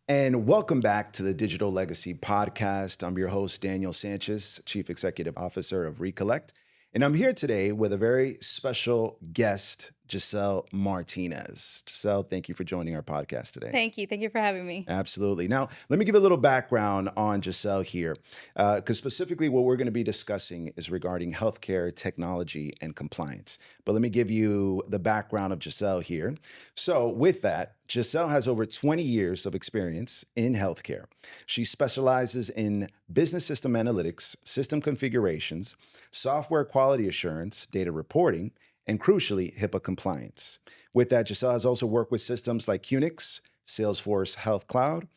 And welcome back to the Digital Legacy Podcast. I'm your host, Daniel Sanchez, Chief Executive Officer of Reekolect. And I'm here today with a very special guest, Giselle Martinez. Giselle, thank you for joining our podcast today. Thank you. Thank you for having me. Absolutely. Now, let me give a little background on Giselle here, because specifically what we're going to be discussing is regarding healthcare, technology, and compliance. But let me give you the background of Giselle here. So with that, Giselle has over 20 years of experience in healthcare. She specializes in business system analytics, system configurations, software quality assurance, data reporting, and crucially, HIPAA compliance. With that, Giselle has also worked with systems like Unix, Salesforce Health Cloud,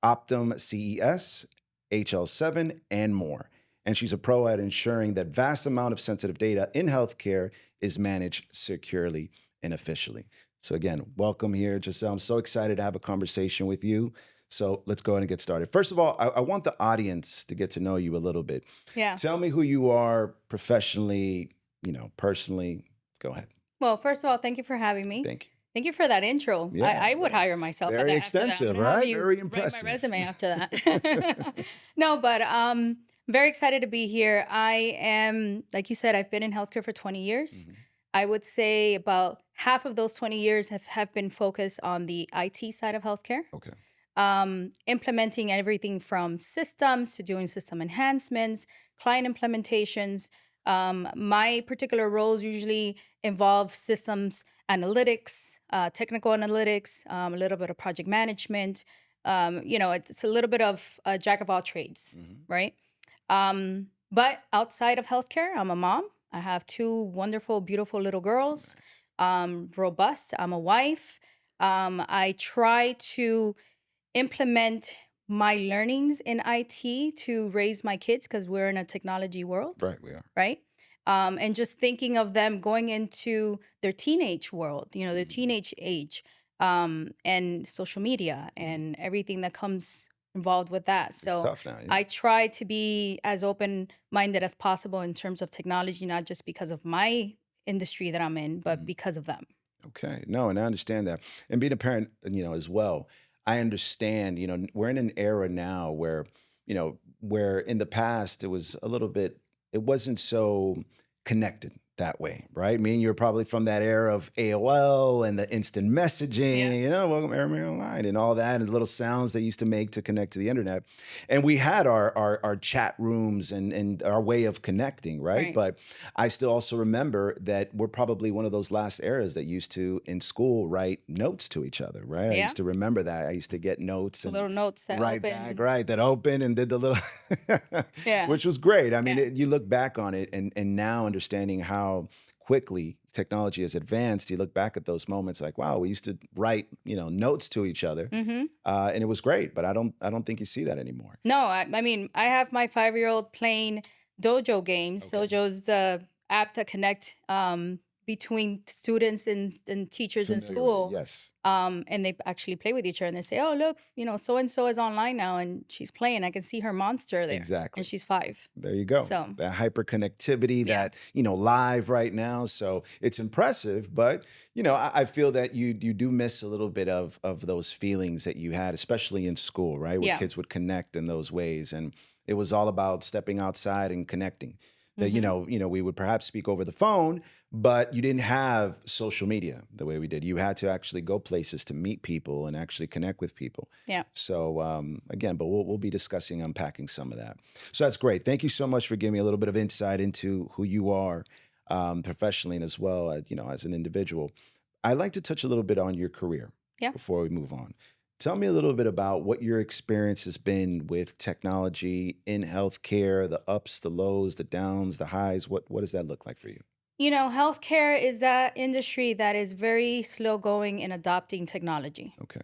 Optum CES, HL7, and more. And she's a pro at ensuring that vast amount of sensitive data in healthcare is managed securely and efficiently. So again, welcome here, Giselle. I'm so excited to have a conversation with you. So let's go ahead and get started. First of all, I want the audience to get to know you a little bit. Yeah. Tell me who you are professionally, personally. Go ahead. Well, first of all, thank you for having me. Thank you. Thank you for that intro. Yeah, I would hire myself. Very after extensive, that. I'm gonna have right? you Very write impressive. my resume after that. No, but very excited to be here. I am, like you said, I've been in healthcare for 20 years. Mhm. I would say about half of those 20 years have been focused on the IT side of healthcare. Okay. Implementing everything from systems to doing system enhancements, client implementations. My particular roles usually involve systems analytics, technical analytics, a little bit of project management. It's a little bit of a jack of all trades, right? But outside of healthcare, I'm a mom. I have two wonderful, beautiful little girls. Robust. I'm a wife. I try to implement my learnings in IT to raise my kids because we're in a technology world, Right, we are. right? And just thinking of them going into their teenage world, their teenage age, and social media and everything that comes involved with that. It's So tough now. Yeah. I try to be as open-minded as possible in terms of technology, not just because of my industry that I'm in, but because of them. Okay. No, and I understand that. And being a parent, as well, I understand, we're in an era now where in the past it was a little bit, it wasn't so connected that way, right? I mean, you're probably from that era of AOL and the instant messaging, welcome Airmail Online and all that, and the little sounds they used to make to connect to the internet. And we had our chat rooms and our way of connecting, right? Right. But I still also remember that we're probably one of those last eras that used to, in school, write notes to each other, right? I Yeah. used to remember that. I used to get notes The and little notes that write open. back, right, that open and did the little, Yeah. which was great. I mean, Yeah. you look back on it and now understanding how quickly technology has advanced, you look back at those moments like, wow, we used to write, notes to each other, Mm-hmm. and it was great. But I don't think you see that anymore. No, I mean, I have my 5-year-old playing Dojo games. Okay. Jojo's app to connect between students and teachers in Familiar with it, school. yes. And they actually play with each other and they say, oh, look, so-and-so is online now and she's playing. I can see her monster there. Exactly. And she's 5. There you go. So- that hyperconnectivity, Yeah. that, live right now. So it's impressive, but, I feel that you do miss a little bit of those feelings that you had, especially in school, right? Where Yeah. kids would connect in those ways. And it was all about stepping outside and connecting. That, we would perhaps speak over the phone, but you didn't have social media the way we did. You had to actually go places to meet people and actually connect with people. Yeah. So again, but we'll be discussing, unpacking some of that. So that's great. Thank you so much for giving me a little bit of insight into who you are professionally and as well as, as an individual. I'd like to touch a little bit on your career before we move on. Tell me a little bit about what your experience has been with technology in healthcare, the ups, the lows, the downs, the highs. What does that look like for you? Healthcare is that industry that is very slow going in adopting technology. Okay.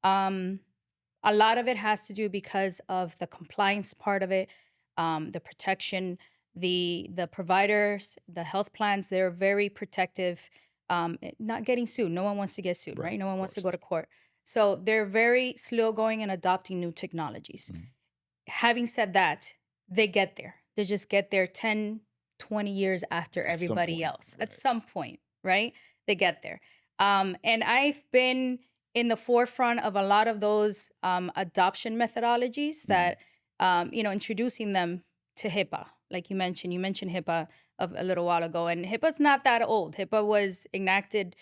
A lot of it has to do because of the compliance part of it, the protection, the providers, the health plans. They're very protective, not getting sued. No one wants to get sued, right? No one wants to go to court. So they're very slow going in adopting new technologies. Having said that, they get there. They just get there 10, 20 years after everybody else. Right. At some point, right? They get there. And I've been in the forefront of a lot of those adoption methodologies that, introducing them to HIPAA. Like you mentioned HIPAA of a little while ago, and HIPAA's not that old. HIPAA was enacted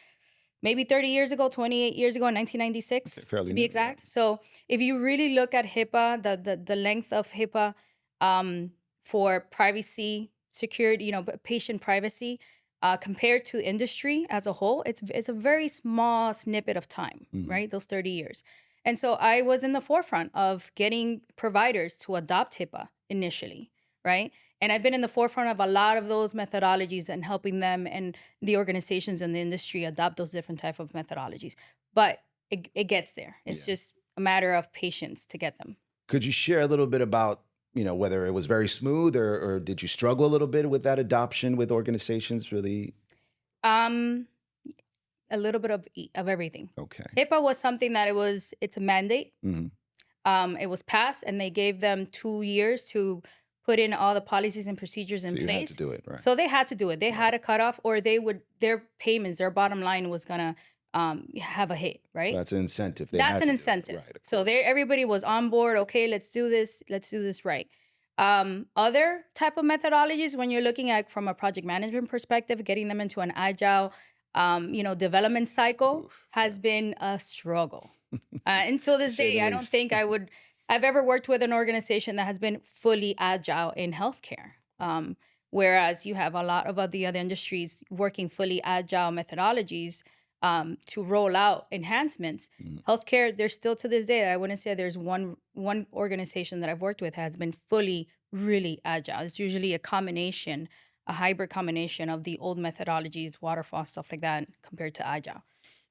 maybe 30 years ago, 28 years ago, in 1996, fairly to be new, exact. So if you really look at HIPAA, the length of HIPAA for privacy, security, patient privacy, compared to industry as a whole, it's a very small snippet of time, right? Those 30 years. And so I was in the forefront of getting providers to adopt HIPAA initially, right? And I've been in the forefront of a lot of those methodologies and helping them and the organizations in the industry adopt those different type of methodologies. But it gets there. It's just a matter of patience to get them. Could you share a little bit about, whether it was very smooth or did you struggle a little bit with that adoption with organizations really? A little bit of everything. Okay. HIPAA was something that it's a mandate. Mm-hmm. It was passed, and they gave them 2 years to put in all the policies and procedures in So you place. had to do it, right? So they had to do it. They had a cutoff, or their payments, their bottom line was gonna have a hit, right? That's an incentive. That's an incentive. Right, so everybody was on board. Okay, let's do this. Let's do this right. Other type of methodologies, when you're looking at from a project management perspective, getting them into an agile, development cycle has been a struggle. Until this day, I don't think I've ever worked with an organization that has been fully agile in healthcare. Whereas you have a lot of the other industries working fully agile methodologies to roll out enhancements. Healthcare, there's still to this day, I wouldn't say there's one organization that I've worked with has been fully, really agile. It's usually a hybrid combination of the old methodologies, waterfall, stuff like that, compared to agile.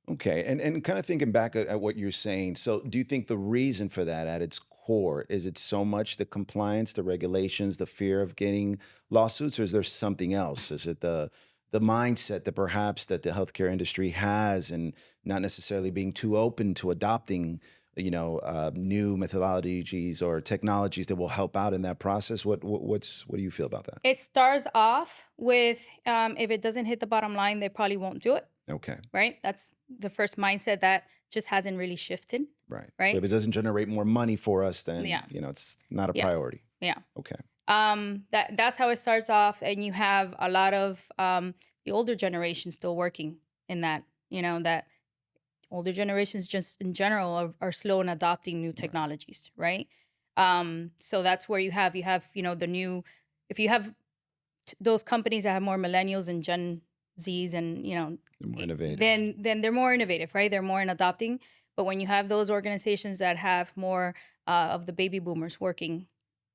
Okay. And kind of thinking back at what you're saying, so do you think the reason for that at its core, is it so much the compliance, the regulations, the fear of getting lawsuits, or is there something else? Is it the mindset that perhaps that the healthcare industry has, and not necessarily being too open to adopting, new methodologies or technologies that will help out in that process? What do you feel about that? It starts off with if it doesn't hit the bottom line, they probably won't do it. Okay. Right? That's the first mindset that just hasn't really shifted. Right. Right. So if it doesn't generate more money for us, then Yeah. It's not a priority. Yeah. Okay. That's how it starts off, and you have a lot of the older generation still working in that. That older generations just in general are slow in adopting new technologies, right? So that's where you have the new. If you have those companies that have more millennials and Gen Zs, and They're more innovative. then they're more innovative, right? They're more in adopting. But when you have those organizations that have more of the baby boomers working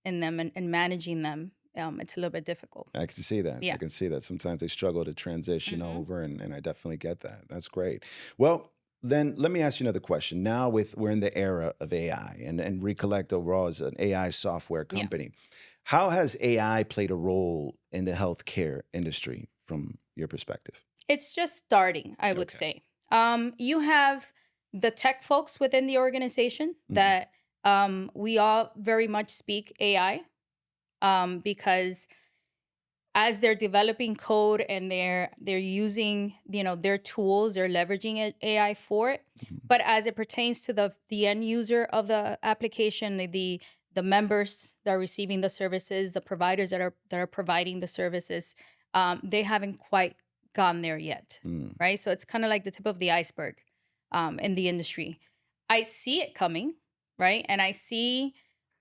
in them and managing them, it's a little bit difficult. I can see that. Yeah. I can see that. Sometimes they struggle to transition over, and I definitely get that. That's great. Well, then let me ask you another question. Now we're in the era of AI, and Reekolect overall is an AI software company. How has AI played a role in the healthcare industry from your perspective? It's just starting, I would say. You have the tech folks within the organization that we all very much speak AI because as they're developing code and they're using their tools, they're leveraging AI for it. But as it pertains to the end user of the application, the members that are receiving the services, the providers that are providing the services, they haven't quite gone there yet, right? So it's kind of like the tip of the iceberg in the industry. I see it coming, right? And I see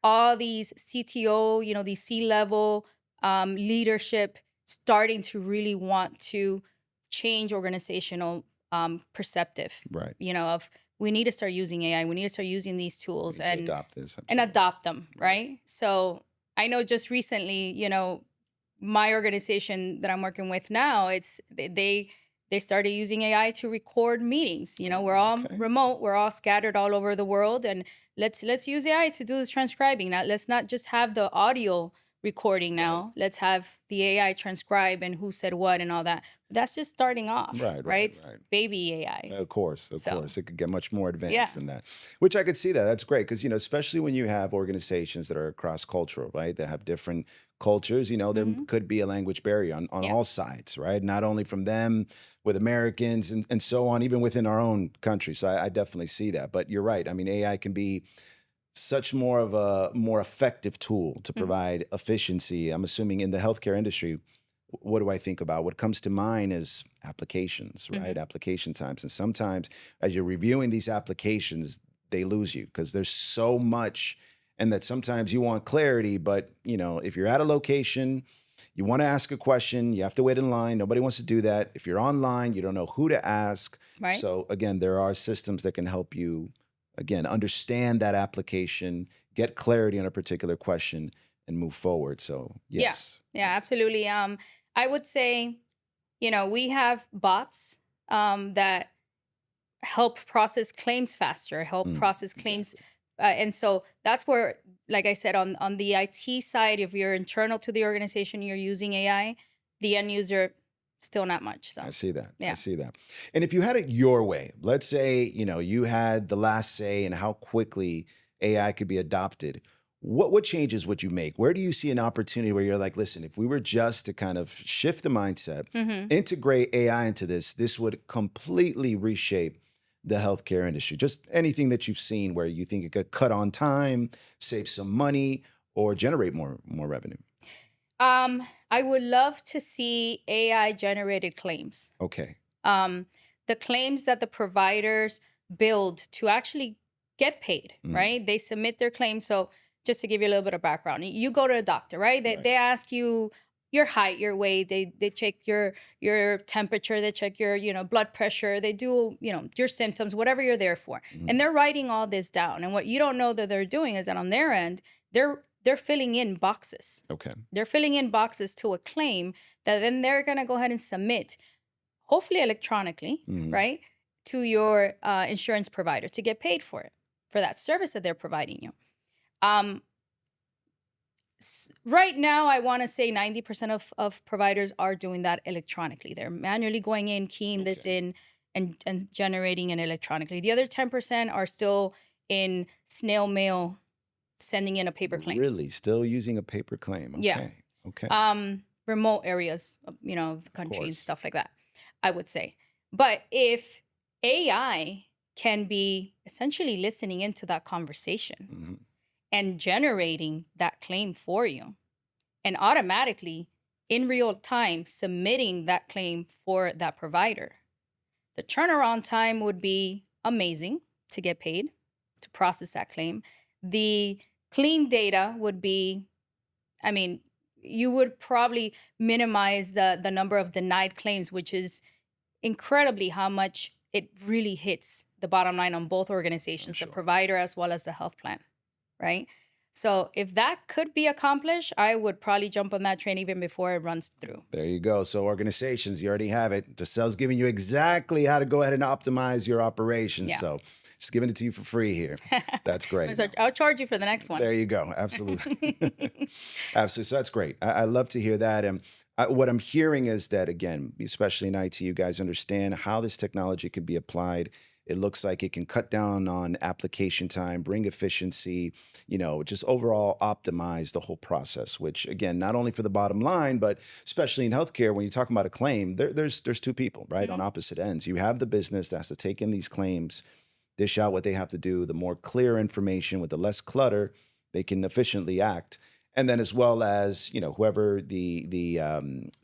all these CTO, these C-level leadership starting to really want to change organizational perspective, right? Of we need to start using AI, we need to start using these tools and adopt this and adopt them, right? So I know just recently, my organization that I'm working with now, they started using AI to record meetings. We're all remote, we're all scattered all over the world, and let's use AI to do this transcribing. Now, let's not just have the audio recording now. Let's have the AI transcribe and who said what and all that. But that's just starting off, right? It's baby AI. Of course. It could get much more advanced than that, which I could see that. That's great because, especially when you have organizations that are cross-cultural, right, that have different cultures, there Hmm. could be a language barrier on Yeah. all sides, right? Not only from them, with Americans and so on, even within our own country. So I definitely see that. But you're right. I mean, AI can be such more of a more effective tool to Hmm. provide efficiency. I'm assuming in the healthcare industry, what do I think about? What comes to mind is applications, Hmm. right? Application times. And sometimes as you're reviewing these applications, they lose you because there's so much and that sometimes you want clarity, but if you're at a location, you want to ask a question, you have to wait in line. Nobody wants to do that. If you're online, you don't know who to ask. Right. So again, there are systems that can help you again understand that application, get clarity on a particular question and move forward. So, Yeah. yes. Yeah, absolutely. I would say, we have bots that help process claims faster, help process claims. Exactly. And so that's where, like I said, on the IT side, if you're internal to the organization, you're using AI, the end user, still not much. I So, see that. I yeah. see that. And if you had it your way, let's say, you had the last say in how quickly AI could be adopted. What changes would you make? Where do you see an opportunity where you're like, listen, if we were just to kind of shift the mindset, Hmm. integrate AI into this would completely reshape the healthcare industry. Just anything that you've seen where you think it could cut on time, save some money, or generate more revenue. I would love to see AI generated claims. Okay. um, the claims that the providers build to actually get paid, Mm, right? They submit their claims. So, just to give you a little bit of background, you go to a doctor, right? They, right. they ask you your height, your weight. They check your temperature. They check your blood pressure. They do your symptoms, whatever you're there for, Mm, and they're writing all this down. And what you don't know that they're doing is that on their end, they're filling in boxes. okay. They're filling in boxes to a claim that then they're gonna go ahead and submit, hopefully electronically, Mm, right, to your insurance provider to get paid for it, for that service that they're providing you. Um, right now, I want to say 90% of providers are doing that electronically. They're manually going in, keying this okay. in, and generating it electronically. The other 10% are still in snail mail, sending in a paper claim. Really? Still using a paper claim? Yeah. Okay. Okay. Remote areas, of the Of country and course. stuff like that, I would say. But if AI can be essentially listening into that conversation Hmm. and generating that claim for you and automatically in real time submitting that claim for that provider, the turnaround time would be amazing to get paid, to process that claim. The clean data would be, I mean, you would probably minimize the number of denied claims, which is incredibly how much it really hits the bottom line on both I'm organizations, the sure. provider as well as the health plan, right? So if that could be accomplished, I would probably jump on that train even before it runs through. There you go. So organizations, you already have it. Giselle's giving you exactly how to go ahead and optimize your operations. Yeah. So just giving it to you for free here. That's great. I'll charge you for the next one. There you go. Absolutely. Absolutely. So that's great. I love to hear that. And what I'm hearing is that, again, especially in IT, you guys understand how this technology could be applied. It looks like it can cut down on application time, bring efficiency, just overall optimize the whole process, which, again, not only for the bottom line, but especially in healthcare, when you're talking about a claim, there's two people, right, on Mhm. opposite ends. You have the business that has to take in these claims, dish out what they have to do, the more clear information with the less clutter, they can efficiently act. And then as well as, whoever the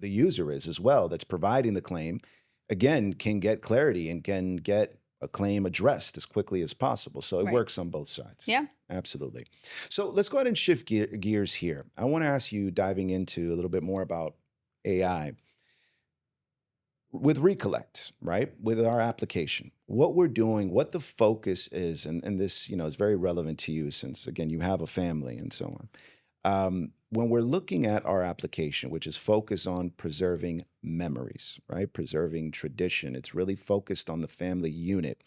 user is as well that's providing the claim, again, can get clarity and can get a claim addressed as quickly as possible. So it Right. works on both sides. Yeah. Absolutely. So let's go ahead and shift gears here. I want to ask you, diving into a little bit more about AI with Reekolect, right? With our application, what we're doing, what the focus is, and this, is very relevant to you since, again, you have a family and so on. When we're looking at our application, which is focused on preserving memories, right? Preserving tradition, it's really focused on the family unit.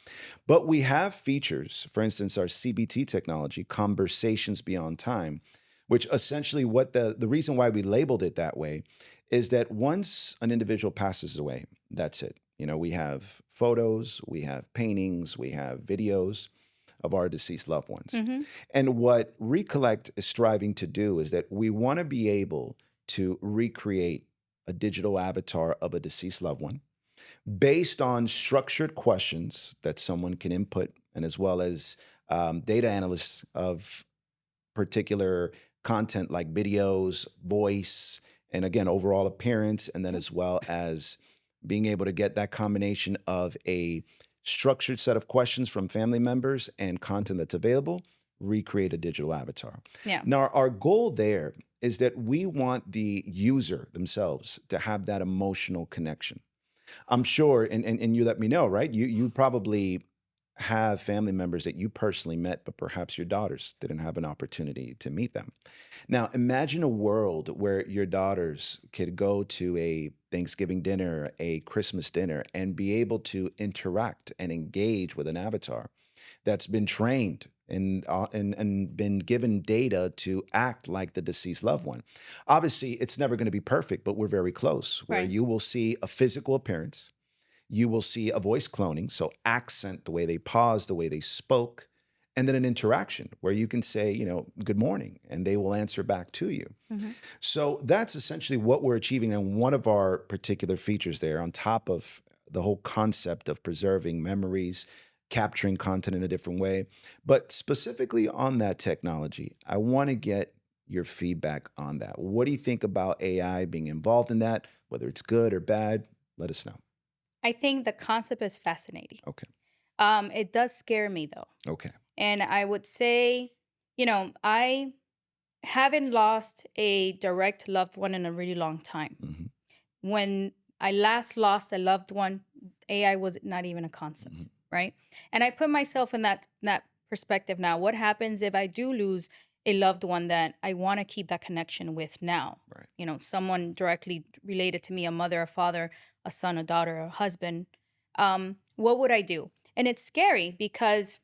But we have features, for instance, our CBT technology, Conversations Beyond Time, which essentially what the reason why we labeled it that way is that once an individual passes away, that's it. We have photos, we have paintings, we have videos, of our deceased loved ones. Mm-hmm. And what Reekolect is striving to do is that we want to be able to recreate a digital avatar of a deceased loved one based on structured questions that someone can input, and as well as data analysts of particular content like videos, voice, and again, overall appearance, and then as well as being able to get that combination of a structured set of questions from family members and content that's available, recreate a digital avatar. Yeah. Now, our goal there is that we want the user themselves to have that emotional connection. I'm sure, and you let me know, right? You probably have family members that you personally met, but perhaps your daughters didn't have an opportunity to meet them. Now, imagine a world where your daughters could go to a Thanksgiving dinner, a Christmas dinner, and be able to interact and engage with an avatar that's been trained and been given data to act like the deceased loved one. Obviously, it's never going to be perfect, but we're very close, where Right. you will see a physical appearance, you will see a voice cloning, so accent, the way they pause, the way they spoke, and then an interaction where you can say, good morning, and they will answer back to you. Mm-hmm. So that's essentially what we're achieving. And one of our particular features there, on top of the whole concept of preserving memories, capturing content in a different way, but specifically on that technology, I want to get your feedback on that. What do you think about AI being involved in that, whether it's good or bad? Let us know. I think the concept is fascinating. Okay. It does scare me though. Okay. And I would say, I haven't lost a direct loved one in a really long time. Mm-hmm. When I last lost a loved one, AI was not even a concept, Mm-hmm. right? And I put myself in that perspective now. What happens if I do lose a loved one that I want to keep that connection with now? Right. Someone directly related to me, a mother, a father, a son, a daughter, a husband. What would I do? And it's scary because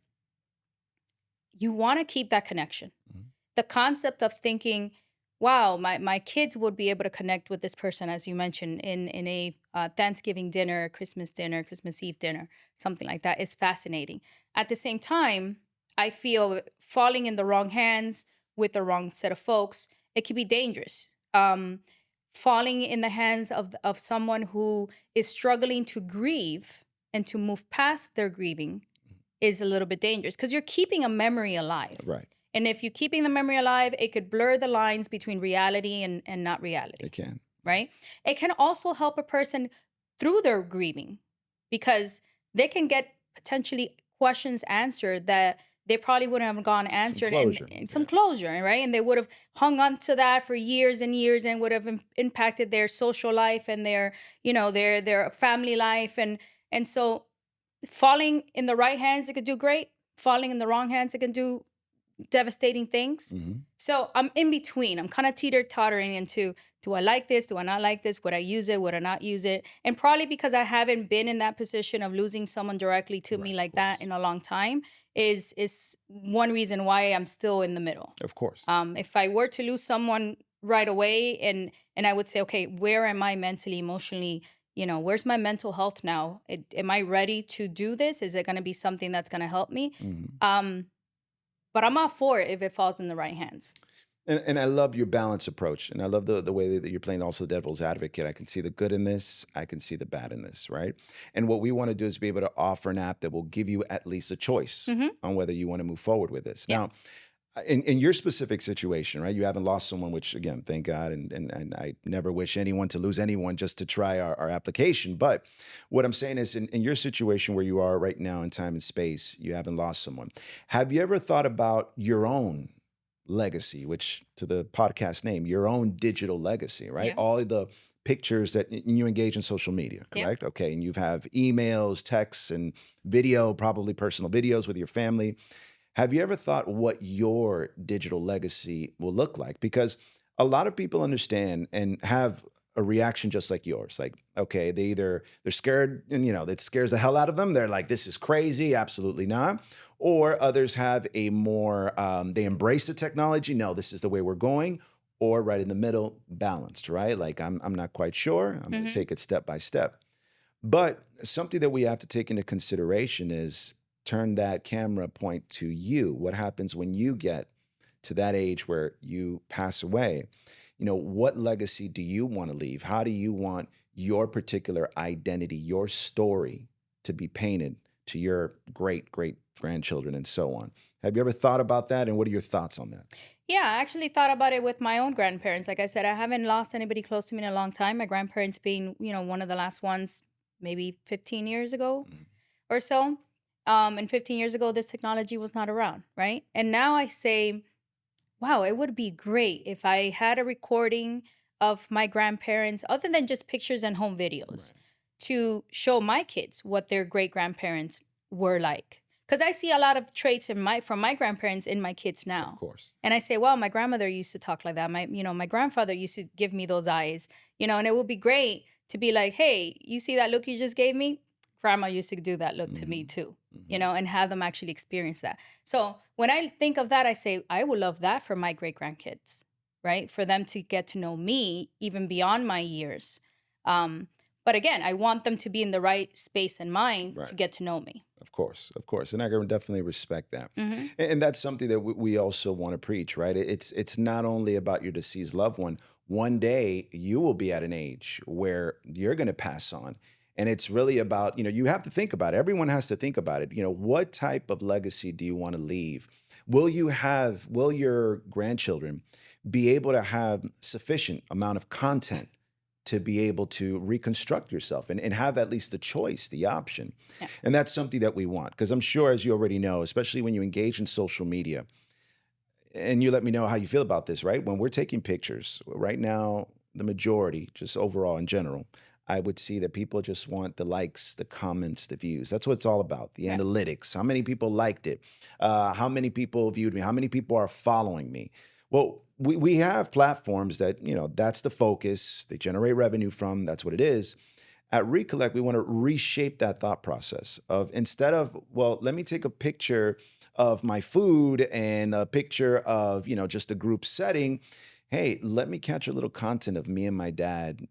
you want to keep that connection. Mm-hmm. The concept of thinking, wow, my kids would be able to connect with this person, as you mentioned, in a Thanksgiving dinner, Christmas Eve dinner, something like that, is fascinating. At the same time, I feel falling in the wrong hands with the wrong set of folks, it can be dangerous. Falling in the hands of someone who is struggling to grieve and to move past their grieving is a little bit dangerous because you're keeping a memory alive. Right. And if you're keeping the memory alive, it could blur the lines between reality and not reality. It can. Right? It can also help a person through their grieving because they can get potentially questions answered that they probably wouldn't have gone answered and some closure, right? And they would have hung on to that for years and years and would have impacted their social life and their family life. And so falling in the right hands, it could do great. Falling in the wrong hands, it can do devastating things. Mm-hmm. So I'm in between. I'm kind of teeter-tottering into, do I like this? Do I not like this? Would I use it? Would I not use it? And probably because I haven't been in that position of losing someone directly to me like that in a long time is one reason why I'm still in the middle. Of course. If I were to lose someone right away and I would say, okay, where am I mentally, emotionally? Where's my mental health now? Am I ready to do this? Is it going to be something that's going to help me? Mm-hmm. But I'm all for it if it falls in the right hands. And I love your balanced approach. And I love the way that you're playing also the devil's advocate. I can see the good in this. I can see the bad in this, right? And what we want to do is be able to offer an app that will give you at least a choice on whether you want to move forward with this. Yeah. Now, in your specific situation, right? You haven't lost someone, which again, thank God. And I never wish anyone to lose anyone just to try our application. But what I'm saying is in your situation where you are right now in time and space, you haven't lost someone. Have you ever thought about your own legacy, which to the podcast name, your own digital legacy, right? Yeah. All the pictures that you engage in social media, correct? Yeah. Okay. And you have emails, texts, and video, probably personal videos with your family. Have you ever thought what your digital legacy will look like? Because a lot of people understand and have a reaction just like yours. Like, okay, they're scared and, it scares the hell out of them. They're like, this is crazy. Absolutely not. Or others have a more, they embrace the technology. No, this is the way we're going. Or right in the middle, balanced, right? Like, I'm not quite sure. I'm going to take it step by step. But something that we have to take into consideration is turn that camera point to you. What happens when you get to that age where you pass away? What legacy do you want to leave? How do you want your particular identity, your story to be painted to your great great grandchildren and so on? Have you ever thought about that? And what are your thoughts on that? Yeah, I actually thought about it with my own grandparents. Like I said, I haven't lost anybody close to me in a long time. My grandparents being, one of the last ones, maybe 15 years ago Mhm. or so. And 15 years ago, this technology was not around, right? And now I say, wow, it would be great if I had a recording of my grandparents, other than just pictures and home videos, Right. to show my kids what their great grandparents were like. Because I see a lot of traits from my grandparents in my kids Of now. course. And I say, well, my grandmother used to talk like that. My grandfather used to give me those eyes, and it would be great to be like, hey, you see that look you just gave me? Grandma used to do that look to me Mhm. too, Mhm. and have them actually experience that. So when I think of that, I say, I would love that for my great grandkids, right? For them to get to know me even beyond my years. Um, but again, I want them to be in the right space and mind Right. to get to know me. Of course, and I can definitely respect that, Hmm. and that's something that we also want to preach, right? It's not only about your deceased loved one. One day you will be at an age where you're going to pass on, and it's really about you have to think about it. Everyone has to think about it. What type of legacy do you want to leave? Will your grandchildren be able to have sufficient amount of content to be able to reconstruct yourself and have at least the choice, the option? Yeah. And that's something that we want. Because I'm sure, as you already know, especially when you engage in social media, and you let me know how you feel about this, right? When we're taking pictures, right now, the majority, just overall in general, I would see that people just want the likes, the comments, the views. That's what it's all about. The Right. analytics. How many people liked it? How many people viewed me? How many people are following me? Well, we have platforms that, that's the focus. They generate revenue from. That's what it is. At Reekolect, we want to reshape that thought process of, instead of, well, let me take a picture of my food and a picture of, just a group setting. Hey, let me catch a little content of me and my dad,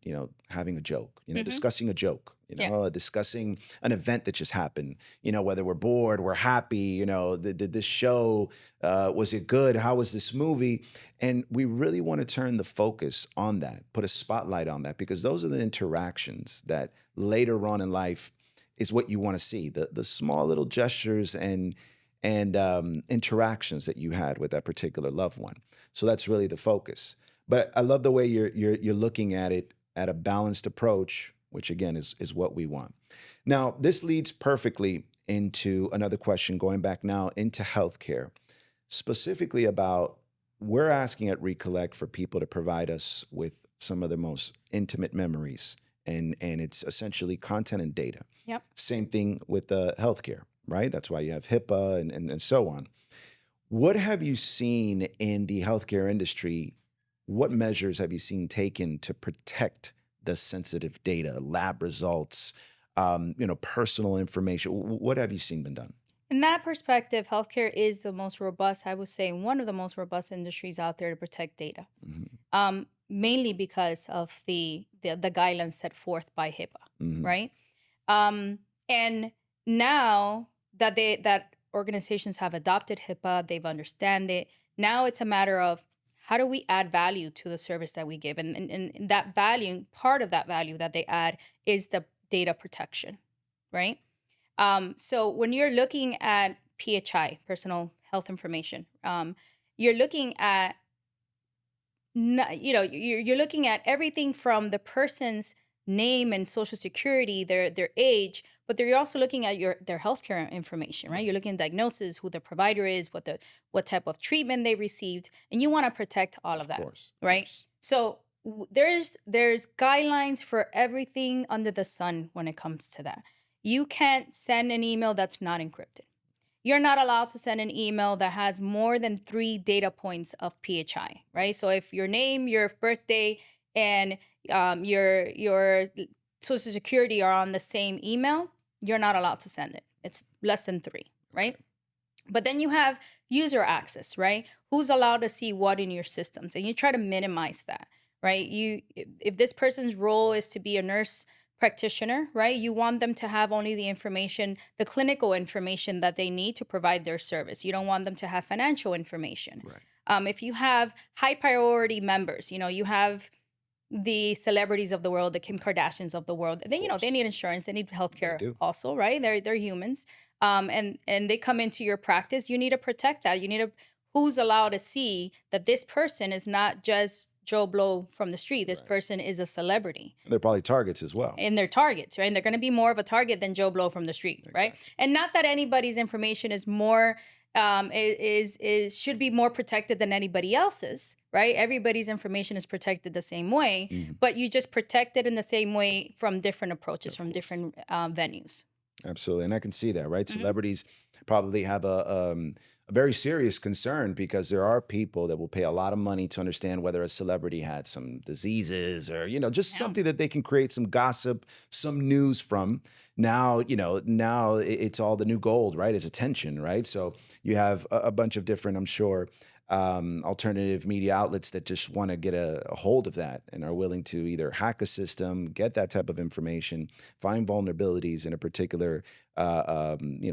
having a joke, Hmm. discussing a joke, Yeah. discussing an event that just happened, whether we're bored, we're happy, did this show, was it good? How was this movie? And we really want to turn the focus on that, put a spotlight on that, because those are the interactions that later on in life is what you want to see, the small little gestures and interactions that you had with that particular loved one. So that's really the focus. But I love the way you're looking at it at a balanced approach, which again is what we want. Now, this leads perfectly into another question, going back now into healthcare, specifically about, we're asking at Reekolect for people to provide us with some of the most intimate memories, and it's essentially content and data. Yep. Same thing with healthcare, right? That's why you have HIPAA and so on. What have you seen in the healthcare industry? What measures have you seen taken to protect the sensitive data, lab results, personal information? What have you seen been done? In that perspective, healthcare is the most robust, I would say, one of the most robust industries out there to protect data. Hmm. Mainly because of the guidelines set forth by HIPAA, Hmm. right? And now that organizations have adopted HIPAA, they've understand it. Now it's a matter of, how do we add value to the service that we give, and that value, part of that value that they add, is the data protection, right? So when you're looking at PHI, personal health information, you're looking at, you're looking at everything from the person's name and social security, their age, but you're also looking at their healthcare information, right? Right. You're looking at diagnosis, who the provider is, what type of treatment they received, and you want to protect all of Of that, course. Of right? course. So there's guidelines for everything under the sun when it comes to that. You can't send an email that's not encrypted. You're not allowed to send an email that has more than 3 data points of PHI, right? So if your name, your birthday, and your social security are on the same email, you're not allowed to send it. It's less than 3, Okay. right? But then you have user access, right? Who's allowed to see what in your systems? And you try to minimize that, right? If this person's role is to be a nurse practitioner, right? You want them to have only the information, the clinical information that they need to provide their service. You don't want them to have financial information. Right. If you have high priority members, you have the celebrities of the world, the Kim Kardashians of the world, then they need insurance, they need They healthcare do. also, right? They're humans, and they come into your practice. You need to protect that. You need to who's allowed to see that this person is not just Joe Blow from the street. This Right. person is a celebrity, And they're probably targets as well. and they're targets, right? And they're going to be more of a target than Joe Blow from the street, right? Exactly. And not that anybody's information is more is should be more protected than anybody else's, right? Everybody's information is protected the same way, but you just protect it in the same way from different approaches, from different venues. Absolutely. And I can see that, right? Mhm. Celebrities probably have a very serious concern because there are people that will pay a lot of money to understand whether a celebrity had some diseases or, just Yeah. something that they can create some gossip, some news from. Now, it's all the new gold, right? Is attention, right? So you have a bunch of different, I'm sure, alternative media outlets that just want to get a hold of that and are willing to either hack a system, get that type of information, find vulnerabilities in a particular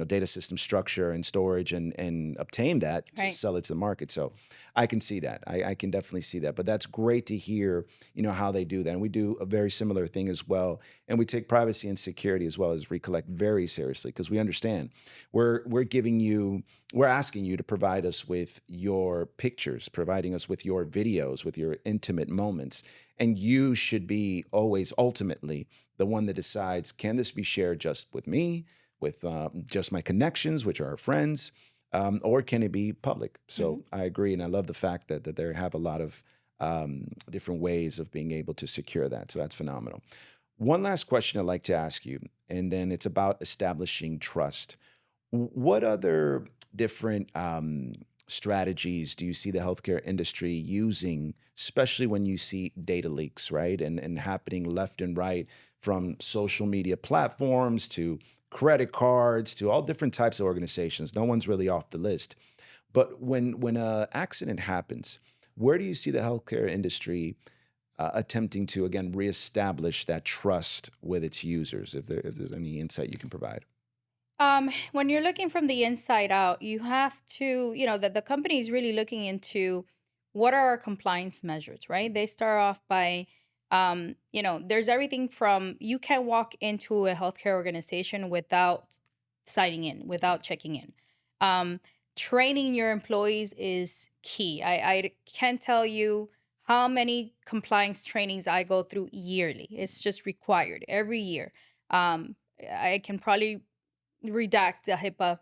data system structure and storage, and obtain that to Right. sell it to the market. So I can see that. I can definitely see that. But that's great to hear, how they do that. And we do a very similar thing as well. And we take privacy and security as well as Reekolect very seriously because we understand we're asking you to provide us with your pictures, providing us with your videos, with your intimate moments. And you should be always ultimately the one that decides, can this be shared just with me, with just my connections, which are our friends, or can it be public? So I agree. And I love the fact that they have a lot of different ways of being able to secure that. So that's phenomenal. One last question I'd like to ask you, and then it's about establishing trust. What other different strategies do you see the healthcare industry using, especially when you see data leaks, right? And happening left and right from social media platforms to credit cards to all different types of organizations. No one's really off the list. But when an accident happens, where do you see the healthcare industry attempting to, again, reestablish that trust with its users? If there's any insight you can provide. When you're looking from the inside out, you have to, that the company is really looking into what are our compliance measures, right? They start off by, there's everything from you can't walk into a healthcare organization without signing in, without checking in. Training your employees is key. I can't tell you how many compliance trainings I go through yearly. It's just required every year. I can probably redact the HIPAA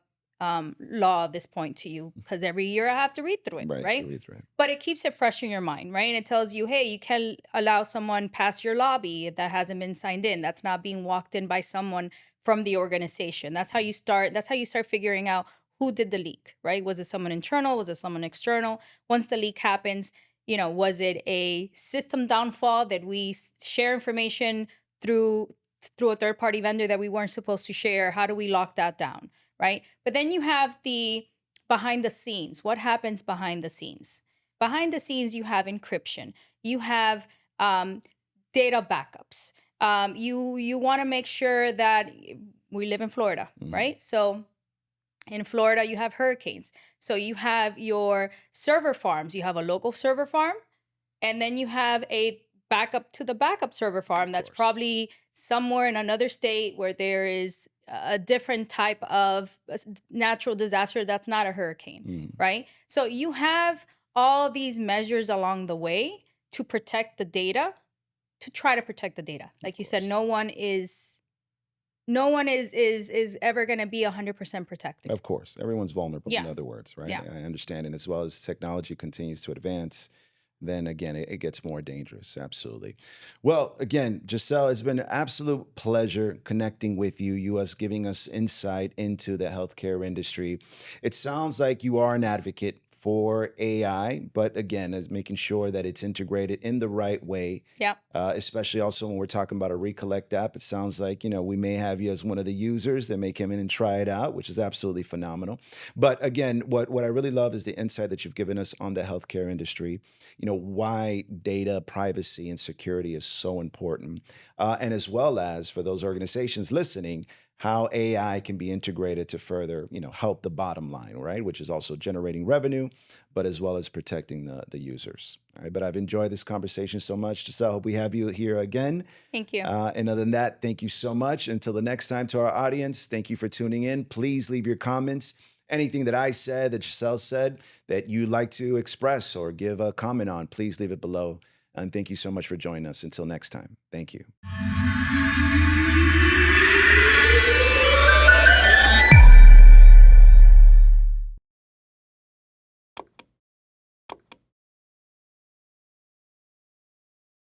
law at this point to you because every year I have to read through it, Right. right? So read through it. But it keeps it fresh in your mind, right? And it tells you, hey, you can't allow someone past your lobby that hasn't been signed in. That's not being walked in by someone from the organization. That's how you start. That's how you start figuring out who did the leak, right? Was it someone internal? Was it someone external? Once the leak happens, was it a system downfall that we share information through a third party vendor that we weren't supposed to share? How do we lock that down, right? But then you have the behind the scenes. What happens behind the scenes? Behind the scenes, you have encryption. You have data backups. You want to make sure that we live in Florida, right? So in Florida, you have hurricanes. So you have your server farms. You have a local server farm, and then you have a backup to the backup server farm that's course. probably somewhere in another state where there is a different type of natural disaster that's not a hurricane, right? So you have all these measures along the way to protect the data, to try to protect the data. Like you said, course. no one is ever going to be 100% protected. Of course, everyone's vulnerable. Yeah. In other words, right? Yeah. I understand, and as well as technology continues to advance, then again, it gets more dangerous. Absolutely. Well, again, Giselle, it's been an absolute pleasure connecting with you. Giving us insight into the healthcare industry. It sounds like you are an advocate for AI, but again, is making sure that it's integrated in the right way. Yeah. Especially also when we're talking about a Reekolect app, it sounds like, we may have you as one of the users that may come in and try it out, which is absolutely phenomenal. But again, what I really love is the insight that you've given us on the healthcare industry, why data privacy and security is so important. And as well as for those organizations listening, how AI can be integrated to further, help the bottom line, right? Which is also generating revenue, but as well as protecting the users. All right. But I've enjoyed this conversation so much. Giselle, hope we have you here again. Thank you. And other than that, thank you so much. Until the next time, to our audience, thank you for tuning in. Please leave your comments. Anything that I said, that Giselle said, that you'd like to express or give a comment on, please leave it below. And thank you so much for joining us. Until next time, thank you.